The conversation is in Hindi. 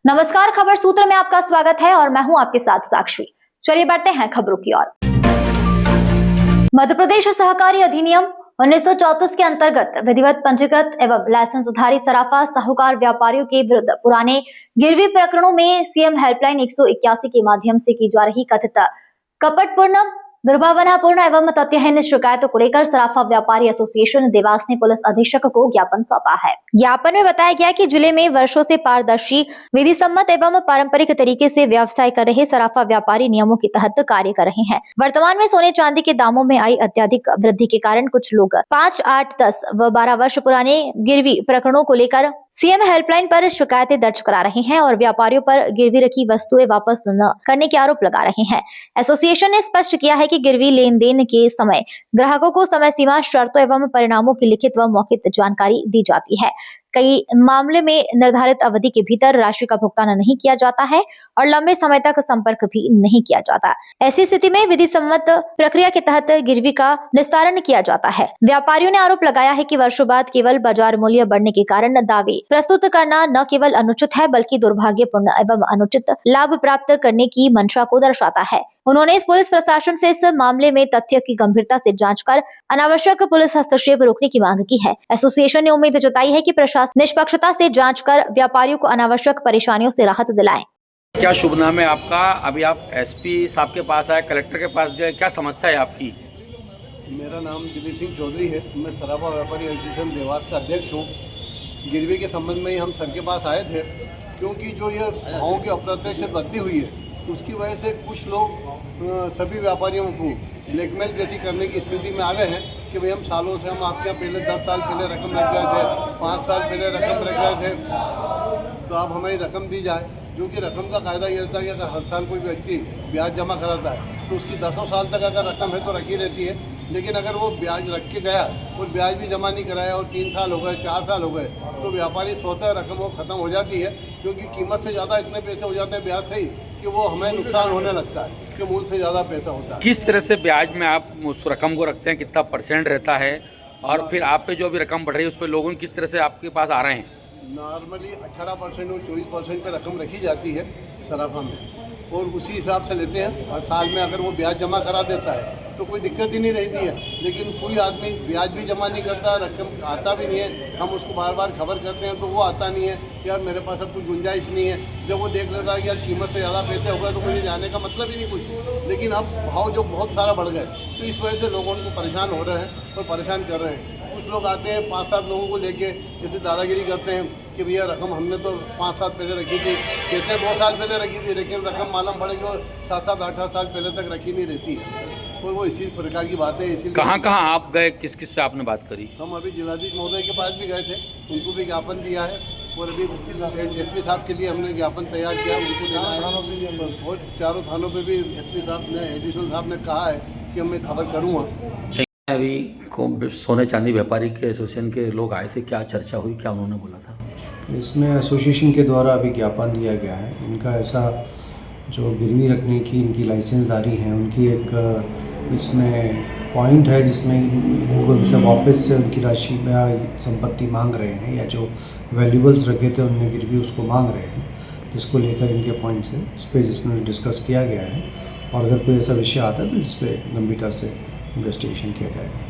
नमस्कार, खबर सूत्र में आपका स्वागत है और मैं हूं आपके साथ साक्षी। चलिए बढ़ते हैं खबरों की ओर। मध्य प्रदेश सहकारी अधिनियम 1934 के अंतर्गत विधिवत पंजीकृत एवं लाइसेंसधारी सराफा साहूकार व्यापारियों के विरुद्ध पुराने गिरवी प्रकरणों में सीएम हेल्पलाइन 181 के माध्यम से की जा रही कथित कपटपूर्ण, दुर्भावनापूर्ण एवं तथ्यहीन शिकायतों को लेकर सराफा व्यापारी एसोसिएशन देवास ने पुलिस अधीक्षक को ज्ञापन सौंपा है। ज्ञापन में बताया गया कि जिले में वर्षों से पारदर्शी, विधि सम्मत एवं पारंपरिक तरीके से व्यवसाय कर रहे सराफा व्यापारी नियमों के तहत कार्य कर रहे हैं। वर्तमान में सोने चांदी के दामों में आई अत्यधिक वृद्धि के कारण कुछ लोग 5, 8, 10 व 12 वर्ष पुराने गिरवी प्रकरणों को लेकर सीएम हेल्पलाइन पर शिकायतें दर्ज करा रहे हैं और व्यापारियों पर गिरवी रखी वस्तुएं वापस न करने के आरोप लगा रहे हैं। एसोसिएशन ने स्पष्ट किया है कि गिरवी लेन देन के समय ग्राहकों को समय सीमा, शर्तों एवं परिणामों की लिखित व मौखिक जानकारी दी जाती है। कई मामले में निर्धारित अवधि के भीतर राशि का भुगतान नहीं किया जाता है और लंबे समय तक संपर्क भी नहीं किया जाता। ऐसी स्थिति में विधि सम्मत प्रक्रिया के तहत गिरवी का निस्तारण किया जाता है। व्यापारियों ने आरोप लगाया है कि वर्षों बाद केवल बाजार मूल्य बढ़ने के कारण दावे प्रस्तुत करना न केवल अनुचित है बल्कि दुर्भाग्यपूर्ण एवं अनुचित लाभ प्राप्त करने की मंशा को दर्शाता है। उन्होंने पुलिस प्रशासन से इस मामले में तथ्य की गंभीरता से जांच कर अनावश्यक पुलिस हस्तक्षेप रोकने की मांग की है। एसोसिएशन ने उम्मीद जताई है कि प्रशासन निष्पक्षता से जांच कर व्यापारियों को अनावश्यक परेशानियों से राहत दिलाए। क्या शुभ नाम है आपका? अभी आप एसपी साहब के पास आए, कलेक्टर के पास गए, क्या समस्या है आपकी? मेरा नाम दिलीप सिंह चौधरी है। मैं सराफा व्यापारी एसोसिएशन देवास का अध्यक्ष हूँ। गिरवी के संबंध में ही हम सर के पास आए थे, क्योंकि जो ये भावों की अप्रत्यक्ष वृद्धि हुई है उसकी वजह से कुछ लोग सभी व्यापारियों को ब्लैकमेल जैसी करने की स्थिति में आ गए हैं कि भाई हम सालों से हम आपके यहाँ पहले 10 साल पहले रकम रख गए थे, 5 साल पहले रकम रख गए थे, तो आप हमें रकम दी जाए। जो कि रकम का कायदा ये रहता है कि अगर हर साल कोई व्यक्ति ब्याज जमा कराता है तो उसकी 10 साल तक अगर रकम है तो रखी रहती है। लेकिन अगर वो ब्याज रख के गया और ब्याज भी जमा नहीं कराया और 3 साल हो गए, 4 साल हो गए, तो व्यापारी स्वतः रकम वो ख़त्म हो जाती है, क्योंकि कीमत से ज़्यादा इतने पैसे हो जाते हैं ब्याज से ही कि वो हमें नुकसान होने लगता है कि मूल से ज़्यादा पैसा होता है। किस तरह से ब्याज में आप उस रकम को रखते हैं, कितना % रहता है, और फिर आप पे जो भी रकम बढ़ रही है उस पर लोगों किस तरह से आपके पास आ रहे हैं? नॉर्मली 18% और 24% पे रकम रखी जाती है सराफा में, और उसी हिसाब से लेते हैं। हर साल में अगर वो ब्याज जमा करा देता है तो कोई दिक्कत ही नहीं रहती है। लेकिन कोई आदमी ब्याज भी जमा नहीं करता, रकम आता भी नहीं है, हम उसको बार बार खबर करते हैं तो वो आता नहीं है, यार मेरे पास अब कुछ गुंजाइश नहीं है। जब वो देख लेता है कि यार कीमत से ज़्यादा पैसे हो गए तो मुझे जाने का मतलब ही नहीं कुछ। लेकिन अब भाव जो बहुत सारा बढ़ गए तो इस वजह से लोगों को परेशान हो रहे हैं और परेशान कर रहे हैं। कुछ लोग आते हैं 5-7 लोगों को लेके जैसे दादागिरी करते हैं कि भैया रकम हमने तो 5 साल पहले रखी थी, कहते हैं 2 साल पहले रखी थी, लेकिन रकम मालूम पड़ेगी और 7-7, 8-8 साल पहले तक रखी नहीं रहती है। और वो इसी प्रकार की बात है। इसीलिए कहाँ आप गए, किस किस से आपने बात करी? हम अभी जिलाधीश महोदय के पास भी गए थे, उनको भी ज्ञापन दिया है, और अभी एसपी साहब के लिए हमने ज्ञापन तैयार किया, उनको देना है। और चारों थानों पे भी एसपी साहब ने, एडिशनल साहब ने कहा है कि मैं खबर करूँगा। अभी सोने चांदी व्यापारी के एसोसिएशन के लोग आए थे, क्या चर्चा हुई, क्या उन्होंने बोला था? इसमें एसोसिएशन के द्वारा अभी ज्ञापन दिया गया है। इनका ऐसा जो गिरवी रखने की इनकी लाइसेंसदारी है, उनकी एक इसमें पॉइंट है जिसमें वो उनसे वापस से उनकी राशि या संपत्ति मांग रहे हैं, या जो वैल्यूबल्स रखे थे उनने गिरवी उसको मांग रहे हैं, जिसको लेकर इनके पॉइंट है इस पर जिसमें डिस्कस किया गया है। और अगर कोई ऐसा विषय आता है तो इस पर गंभीरता से इन्वेस्टिगेशन किया जाएगा।